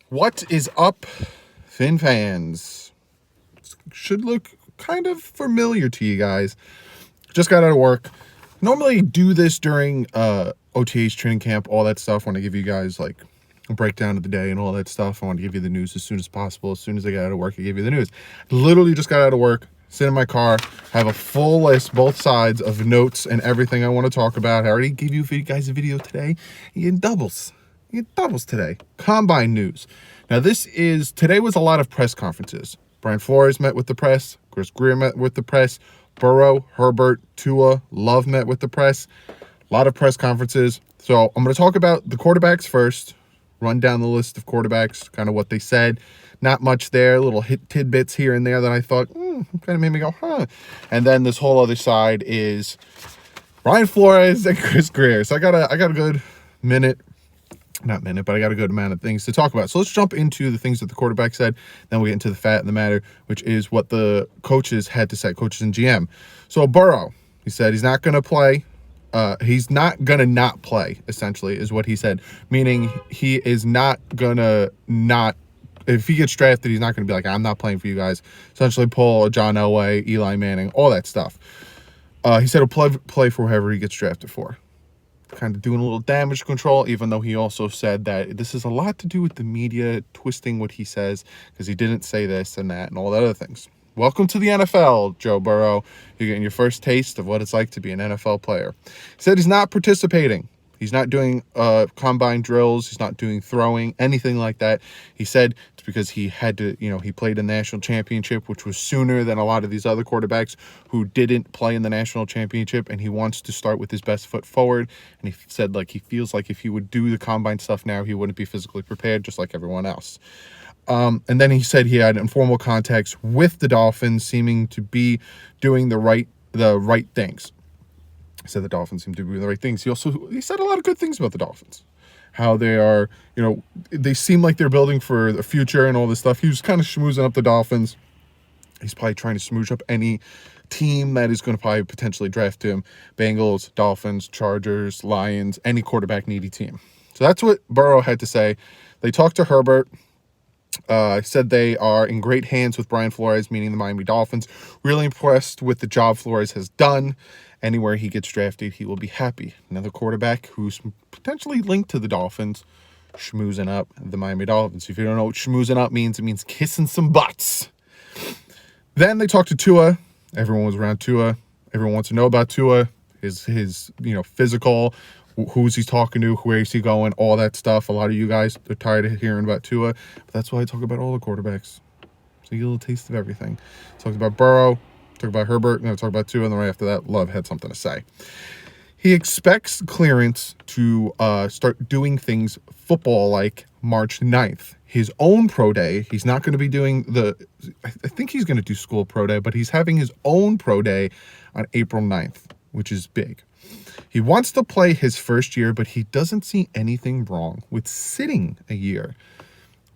What is up, Fin fans? Should look kind of familiar to you guys. Just got out of work. Normally do this during OTA's training camp, all that stuff. When I give you guys like a breakdown of the day and all that stuff, I want to give you the news as soon as possible. As soon as I get out of work, I give you the news. Literally just got out of work, sit in my car, have a full list, both sides of notes and everything I want to talk about. I already gave you guys a video today. You get doubles. You get doubles today. Combine news. Now today was a lot of press conferences. Brian Flores met with the press. Grier met with the press. Burrow, Herbert, Tua, Love met with the press. A lot of press conferences. So I'm going to talk about the quarterbacks first. Run down the list of quarterbacks, kind of what they said. Not much there. Little tidbits here and there that I thought kind of made me go, huh. And then this whole other side is Brian Flores and Grier. So I got a good minute. Not minute, but I got a good amount of things to talk about. So let's jump into the things that the quarterback said. Then we'll get into the fat and the matter, which is what the coaches had to say, coaches and GM. So Burrow, he said he's not going to play. He's not going to not play, essentially, is what he said. Meaning he is not going to not, if he gets drafted, he's not going to be like, I'm not playing for you guys. Essentially pull a John Elway, Eli Manning, all that stuff. He said he'll play for whoever he gets drafted for. Kind of doing a little damage control, even though he also said that this is a lot to do with the media twisting what he says, because he didn't say this and that and all that other things. Welcome to the NFL, Joe Burrow. You're getting your first taste of what it's like to be an NFL player. He said he's not participating. He's not doing combine drills. He's not doing throwing, anything like that. He said it's because he had to, he played a national championship, which was sooner than a lot of these other quarterbacks who didn't play in the national championship, and he wants to start with his best foot forward. And he said, he feels like if he would do the combine stuff now, he wouldn't be physically prepared, just like everyone else. And then he said he had informal contacts with the Dolphins, seeming to be doing the right things. He said the Dolphins seem to be doing the right things. He said a lot of good things about the Dolphins. How they are, they seem like they're building for the future and all this stuff. He was kind of schmoozing up the Dolphins. He's probably trying to smooch up any team that is going to probably potentially draft him. Bengals, Dolphins, Chargers, Lions, any quarterback needy team. So that's what Burrow had to say. They talked to Herbert. Said they are in great hands with Brian Flores, meaning the Miami Dolphins. Really impressed with the job Flores has done. Anywhere he gets drafted, he will be happy. Another quarterback who's potentially linked to the Dolphins, schmoozing up the Miami Dolphins. If you don't know what schmoozing up means, it means kissing some butts. Then they talked to Tua. Everyone was around Tua. Everyone wants to know about Tua, his physical, who's he talking to, where is he going, all that stuff. A lot of you guys are tired of hearing about Tua, but that's why I talk about all the quarterbacks. So you get a little taste of everything. Talked about Burrow, talked about Herbert, and then talk about Tua, and then right after that, Love had something to say. He expects clearance to start doing things football-like March 9th. His own pro day, he's not going to be doing I think he's going to do school pro day, but he's having his own pro day on April 9th, which is big. He wants to play his first year, but he doesn't see anything wrong with sitting a year.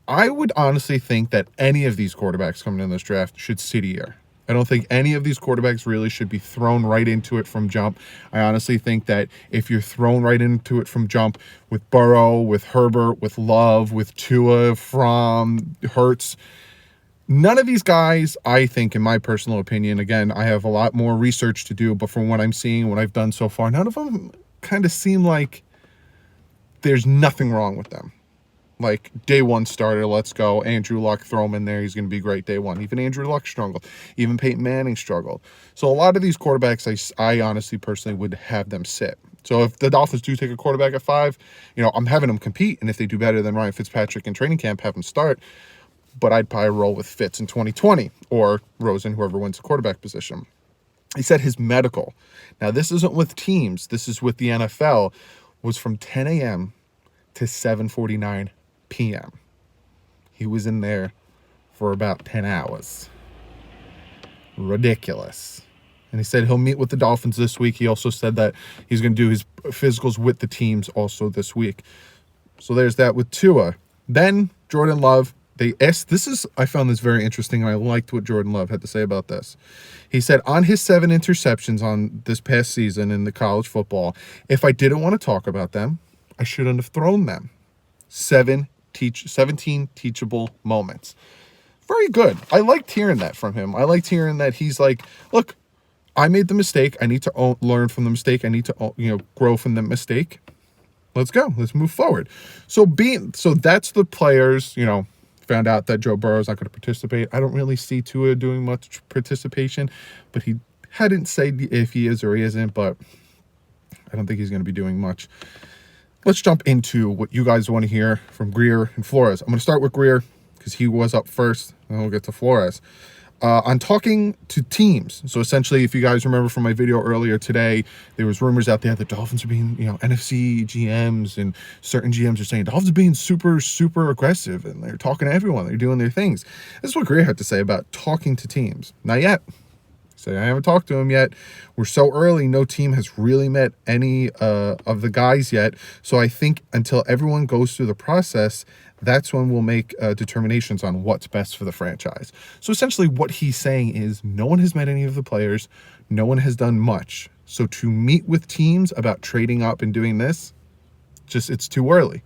I would honestly think that any of these quarterbacks coming in this draft should sit a year. I don't think any of these quarterbacks really should be thrown right into it from jump. I honestly think that if you're thrown right into it from jump with Burrow, with Herbert, with Love, with Tua, from Hurts, none of these guys, I think, in my personal opinion, again, I have a lot more research to do, but from what I'm seeing, what I've done so far, none of them kind of seem like there's nothing wrong with them. Like, day one starter, let's go. Andrew Luck, throw him in there. He's going to be great day one. Even Andrew Luck struggled. Even Peyton Manning struggled. So a lot of these quarterbacks, I honestly, personally would have them sit. So if the Dolphins do take a quarterback at 5, I'm having them compete. And if they do better than Ryan Fitzpatrick in training camp, have them start. But I'd probably roll with Fitz in 2020 or Rosen, whoever wins the quarterback position. He said his medical, now this isn't with teams, this is with the NFL, was from 10 a.m. to 7:49 p.m. He was in there for about 10 hours. Ridiculous. And he said he'll meet with the Dolphins this week. He also said that he's going to do his physicals with the teams also this week. So there's that with Tua. Then Jordan Love. They asked, I found this very interesting, and I liked what Jordan Love had to say about this. He said, on his 7 interceptions on this past season in the college football, if I didn't want to talk about them, I shouldn't have thrown them. 7 17 teachable moments. Very good. I liked hearing that from him. I liked hearing that he's like, look, I made the mistake. I need to learn from the mistake. I need to, grow from the mistake. Let's go. Let's move forward. So that's the players, found out that Joe Burrow's not going to participate. I don't really see Tua doing much participation, but he hadn't said if he is or he isn't, but I don't think he's going to be doing much. Let's jump into what you guys want to hear from Grier and Flores. I'm going to start with Grier because he was up first, and we'll get to Flores. On talking to teams. So essentially, if you guys remember from my video earlier today, there was rumors out there that Dolphins are being, NFC GMs and certain GMs are saying Dolphins are being super, super aggressive and they're talking to everyone. They're doing their things. This is what Grier had to say about talking to teams. Not yet. So I haven't talked to him yet. We're so early. No team has really met any of the guys yet. So I think until everyone goes through the process, that's when we'll make determinations on what's best for the franchise. So essentially what he's saying is no one has met any of the players. No one has done much. So to meet with teams about trading up and doing this, it's too early.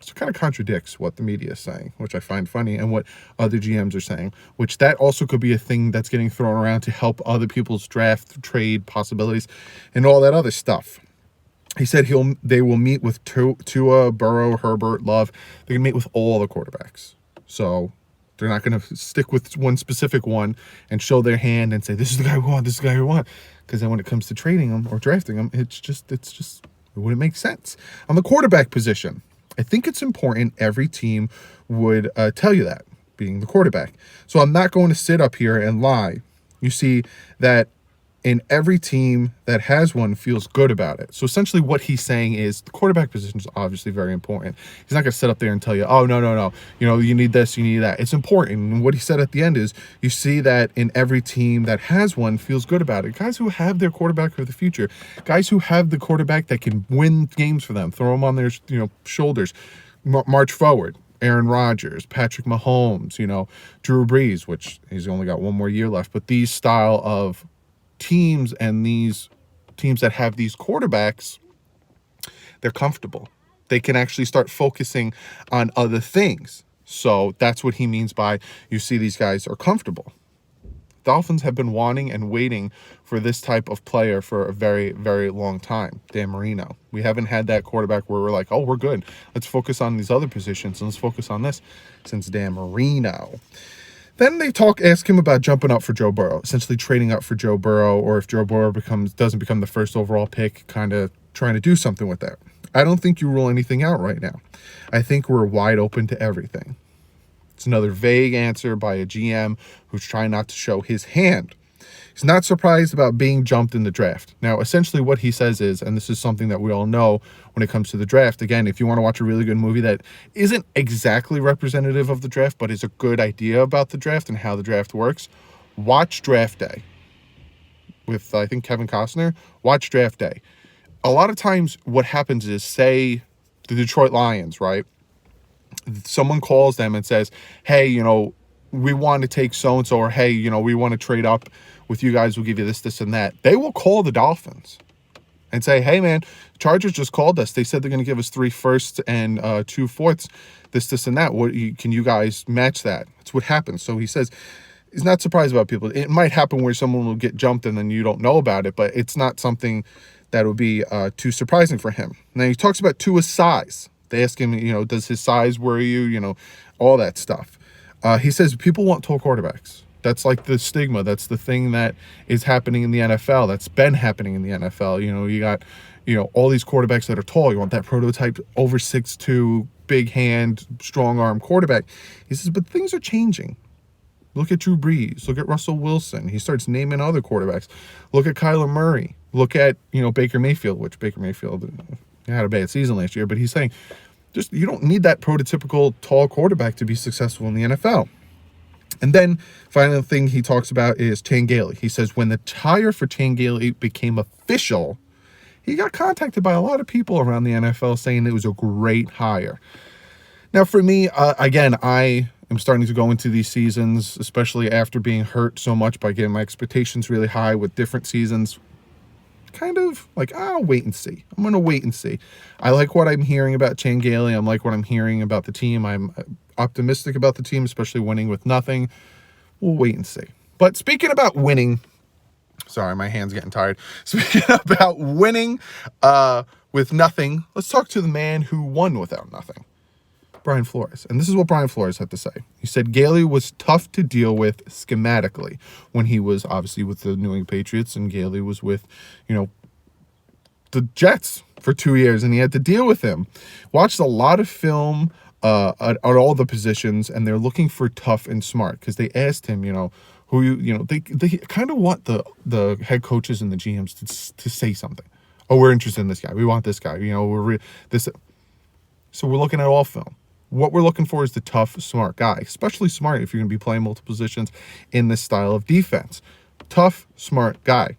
So it kind of contradicts what the media is saying, which I find funny, and what other GMs are saying, which that also could be a thing that's getting thrown around to help other people's draft, trade possibilities, and all that other stuff. He said they will meet with Tua, Burrow, Herbert, Love. They're going to meet with all the quarterbacks. So they're not going to stick with one specific one and show their hand and say, this is the guy we want, this is the guy we want. Because then when it comes to trading them or drafting them, it wouldn't make sense. On the quarterback position, I think it's important every team would tell you that, being the quarterback. So I'm not going to sit up here and lie. You see that in every team that has one feels good about it. So essentially what he's saying is the quarterback position is obviously very important. He's not going to sit up there and tell you, oh, no. You need this, you need that. It's important. And what he said at the end is you see that in every team that has one feels good about it. Guys who have their quarterback for the future, guys who have the quarterback that can win games for them, throw them on their shoulders, march forward. Aaron Rodgers, Patrick Mahomes, Drew Brees, which he's only got one more year left. But these style of teams and these teams that have these quarterbacks, they're comfortable. They can actually start focusing on other things. So that's what he means by you see these guys are comfortable. Dolphins have been wanting and waiting for this type of player for a very, very long time. Dan Marino. We haven't had that quarterback where we're like, oh, we're good. Let's focus on these other positions and let's focus on this since Dan Marino. Then they ask him about jumping up for Joe Burrow, essentially trading up for Joe Burrow, or if Joe Burrow doesn't become the first overall pick, kind of trying to do something with that. I don't think you rule anything out right now. I think we're wide open to everything. It's another vague answer by a GM who's trying not to show his hand. He's not surprised about being jumped in the draft. Now, essentially what he says is, and this is something that we all know when it comes to the draft, again, if you want to watch a really good movie that isn't exactly representative of the draft, but is a good idea about the draft and how the draft works, watch Draft Day with, I think, Kevin Costner. Watch Draft Day. A lot of times what happens is, say, the Detroit Lions, right? Someone calls them and says, hey, we want to take so-and-so, or hey, we want to trade up with you guys, we'll give you this, this, and that. They will call the Dolphins and say, hey, man, Chargers just called us. They said they're going to give us 3 firsts and 2 fourths, this, and that. Can you guys match that? That's what happens. So he says he's not surprised about people. It might happen where someone will get jumped and then you don't know about it, but it's not something that would be too surprising for him. Now, he talks about Tua's size. They ask him, does his size worry you? All that stuff. He says people want tall quarterbacks. That's like the stigma. That's the thing that is happening in the NFL. That's been happening in the NFL. You got, all these quarterbacks that are tall. You want that prototype over 6'2", big hand, strong arm quarterback. He says, but things are changing. Look at Drew Brees. Look at Russell Wilson. He starts naming other quarterbacks. Look at Kyler Murray. Look at, Baker Mayfield, which Baker Mayfield had a bad season last year, but he's saying you don't need that prototypical tall quarterback to be successful in the NFL. And then final thing he talks about is Gailey. He says when the hire for Gailey became official, he got contacted by a lot of people around the NFL saying it was a great hire. Now, for me, again, I am starting to go into these seasons, especially after being hurt so much by getting my expectations really high with different seasons. kind of like, I'll wait and see. I'm going to wait and see. I like what I'm hearing about Gailey. I like what I'm hearing about the team. I'm optimistic about the team, especially winning with nothing. We'll wait and see. But speaking about winning, sorry, my hand's getting tired. Speaking about winning with nothing, let's talk to the man who won without nothing, Brian Flores. And this is what Brian Flores had to say. He said Gailey was tough to deal with schematically when he was obviously with the New England Patriots, and Gailey was with, the Jets for 2 years, and he had to deal with him. Watched a lot of film at all the positions, and they're looking for tough and smart, because they asked him, they kind of want the head coaches and the GMs to say something. Oh, we're interested in this guy. We want this guy. So we're looking at all film. What we're looking for is the tough, smart guy, especially smart if you're going to be playing multiple positions in this style of defense. Tough, smart guy.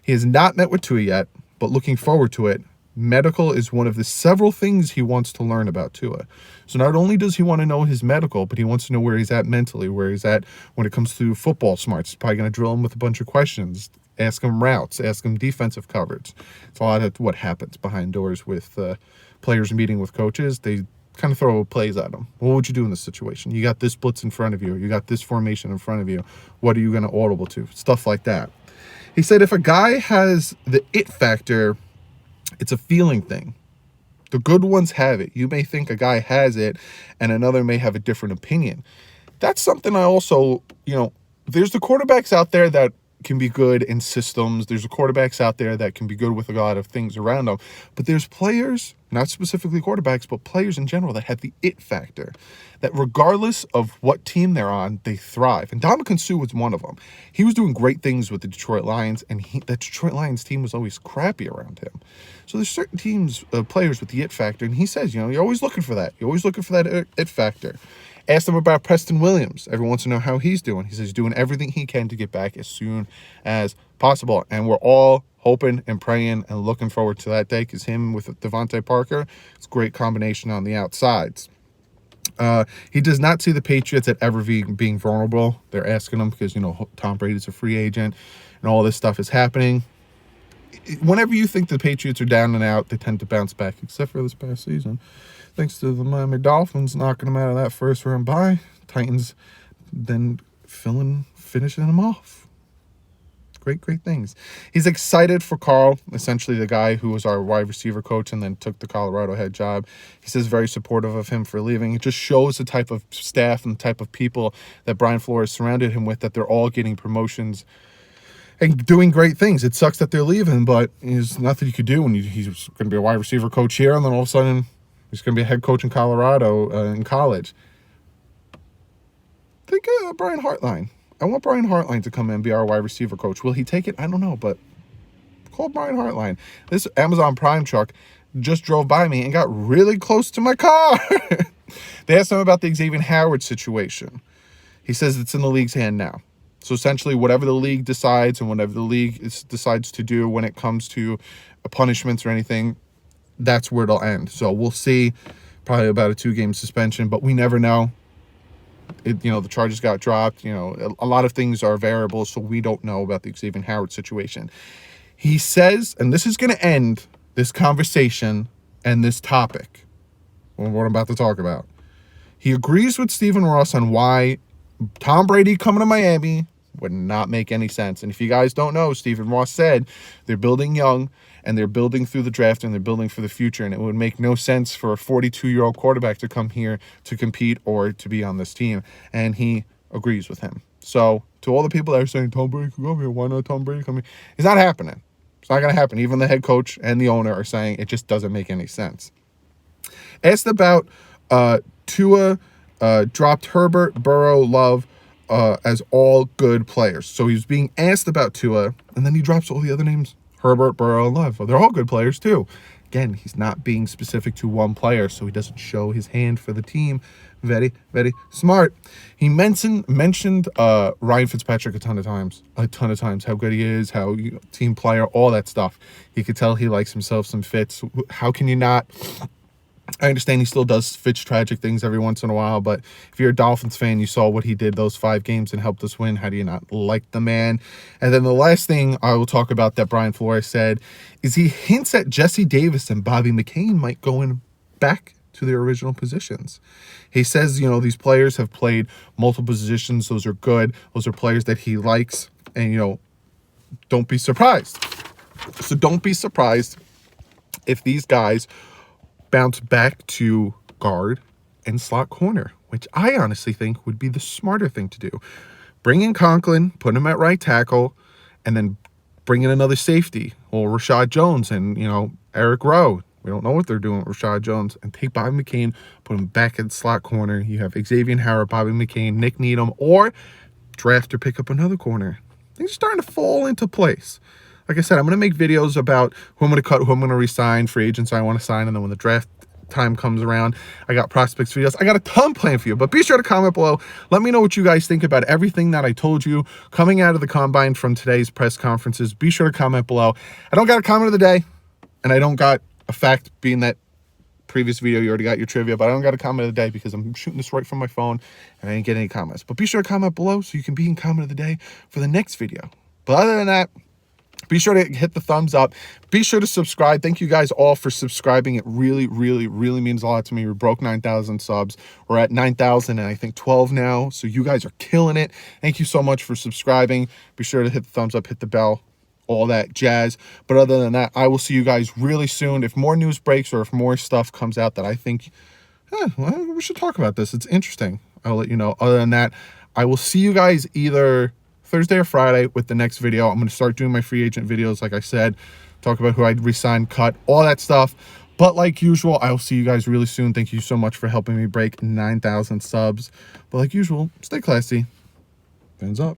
He has not met with Tua yet, but looking forward to it. Medical is one of the several things he wants to learn about Tua. So not only does he want to know his medical, but he wants to know where he's at mentally, where he's at when it comes to football smarts. He's probably going to drill him with a bunch of questions, ask him routes, ask him defensive coverage. It's a lot of what happens behind doors with players meeting with coaches. They kind of throw plays at them. What would you do in this situation? You got this blitz in front of you. You got this formation in front of you. What are you going to audible to? Stuff like that. He said if a guy has the it factor, it's a feeling thing. The good ones have it. You may think a guy has it and another may have a different opinion. That's something I also, there's the quarterbacks out there that can be good in systems. There's the quarterbacks out there that can be good with a lot of things around them. But there's players, not specifically quarterbacks, but players in general that have the it factor, that regardless of what team they're on, they thrive. And Ndamukong Suh was one of them. He was doing great things with the Detroit Lions, and that Detroit Lions team was always crappy around him. So there's certain teams, players with the it factor, and he says, you're always looking for that. You're always looking for that it factor. Asked him about Preston Williams. Everyone wants to know how he's doing. He says he's doing everything he can to get back as soon as possible. And we're all hoping and praying and looking forward to that day, because him with DeVante Parker, it's a great combination on the outsides. He does not see the Patriots at ever being vulnerable. They're asking him because, Tom Brady's a free agent and all this stuff is happening. Whenever you think the Patriots are down and out, they tend to bounce back, except for this past season. Thanks to the Miami Dolphins knocking them out of that first round bye. Titans then finishing them off. Great things. He's excited for Carl, essentially the guy who was our wide receiver coach and then took the Colorado head job. He says very supportive of him for leaving. It just shows the type of staff and the type of people that Brian Flores surrounded him with, that they're all getting promotions and doing great things. It sucks that they're leaving, but there's nothing you could do when he's going to be a wide receiver coach here, and then all of a sudden he's going to be a head coach in Colorado in college. Think of Brian Hartline. I want Brian Hartline to come in and be our wide receiver coach. Will he take it? I don't know, but call Brian Hartline. This Amazon Prime truck just drove by me and got really close to my car. They asked him about the Xavier Howard situation. He says it's in the league's hand now. So essentially, whatever the league decides and whatever the league decides to do when it comes to punishments or anything, that's where it'll end. So we'll see, probably about a 2-game suspension, but we never know. The charges got dropped. A lot of things are variables, so we don't know about the Xavier Howard situation. He says, and this is going to end this conversation and this topic, what I'm about to talk about. He agrees with Stephen Ross on why Tom Brady coming to Miami would not make any sense. And if you guys don't know, Stephen Ross said they're building young and they're building through the draft and they're building for the future. And it would make no sense for a 42-year-old quarterback to come here to compete or to be on this team. And he agrees with him. So to all the people that are saying Tom Brady could go here, why not Tom Brady come here? It's not happening. It's not going to happen. Even the head coach and the owner are saying it just doesn't make any sense. Asked about Tua, dropped Herbert, Burrow, Love, as all good players. So he was being asked about Tua, and then he drops all the other names, Herbert, Burrow, and Love. Well, they're all good players too. Again, he's not being specific to one player, so he doesn't show his hand for the team. Very, very smart. He mentioned Ryan Fitzpatrick a ton of times, how good he is, how team player, all that stuff. You could tell he likes himself some Fitz. How can you not? I understand he still does Fitch tragic things every once in a while, but if you're a Dolphins fan, you saw what he did those 5 games and helped us win. How do you not like the man? And then the last thing I will talk about that Brian Flores said is he hints at Jesse Davis and Bobby McCain might go in back to their original positions. He says, you know, these players have played multiple positions. Those are good. Those are players that he likes. And, you know, don't be surprised. So don't be surprised if these guys bounce back to guard and slot corner, which I honestly think would be the smarter thing to do. Bring in Conklin, put him at right tackle, and then bring in another safety, or Rashad Jones and, you know, Eric Rowe. We don't know what they're doing with Rashad Jones. And take Bobby McCain, put him back at slot corner. You have Xavier Howard, Bobby McCain, Nick Needham, or draft or pick up another corner. Things are starting to fall into place. Like I said, I'm going to make videos about who I'm going to cut, who I'm going to re-sign, free agents I want to sign, and then when the draft time comes around, I got prospects videos. I got a ton planned for you, but be sure to comment below. Let me know what you guys think about everything that I told you coming out of the combine from today's press conferences. Be sure to comment below. I don't got a comment of the day, and I don't got a fact, being that previous video you already got your trivia, but I don't got a comment of the day because I'm shooting this right from my phone and I didn't get any comments. But be sure to comment below so you can be in comment of the day for the next video. But other than that, be sure to hit the thumbs up. Be sure to subscribe. Thank you guys all for subscribing. It really, really, really means a lot to me. We broke 9,000 subs. We're at 9,000 and I think 12 now. So you guys are killing it. Thank you so much for subscribing. Be sure to hit the thumbs up, hit the bell, all that jazz. But other than that, I will see you guys really soon. If more news breaks or if more stuff comes out that I think, well, we should talk about this, it's interesting, I'll let you know. Other than that, I will see you guys either Thursday or Friday with the next video. I'm going to start doing my free agent videos, like I said, talk about who I'd resign, cut, all that stuff. But like usual, I'll see you guys really soon. Thank you so much for helping me break 9,000 subs. But like usual, stay classy. Fins up.